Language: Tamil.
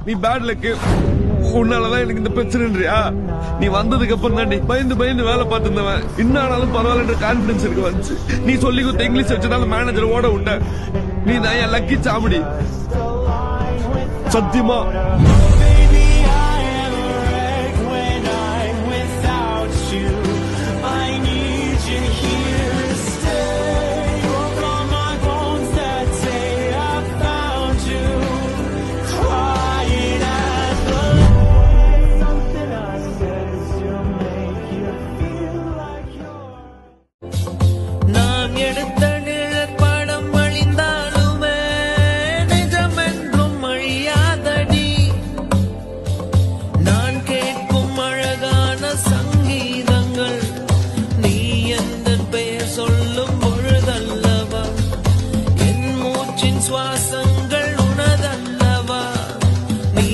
நீ பேட் லக்கு. உன்னாலதான் எனக்கு இந்த பிரச்சனைன்றியா? நீ வந்ததுக்கு அப்புறம் தான் பயந்து வேலை பார்த்துருந்தவன் இன்னாலும் பரவாயில்ல கான்பிடன்ஸ் இருக்கு வந்துச்சு. நீ சொல்லி கொடுத்த இங்கிலீஷ் வச்சதால மேனேஜர் ஓட விட்ட. நீ தான் என் லக்கி சாமுடி. சத்தியமா சுவாசங்கள் உனதல்லவா, நீ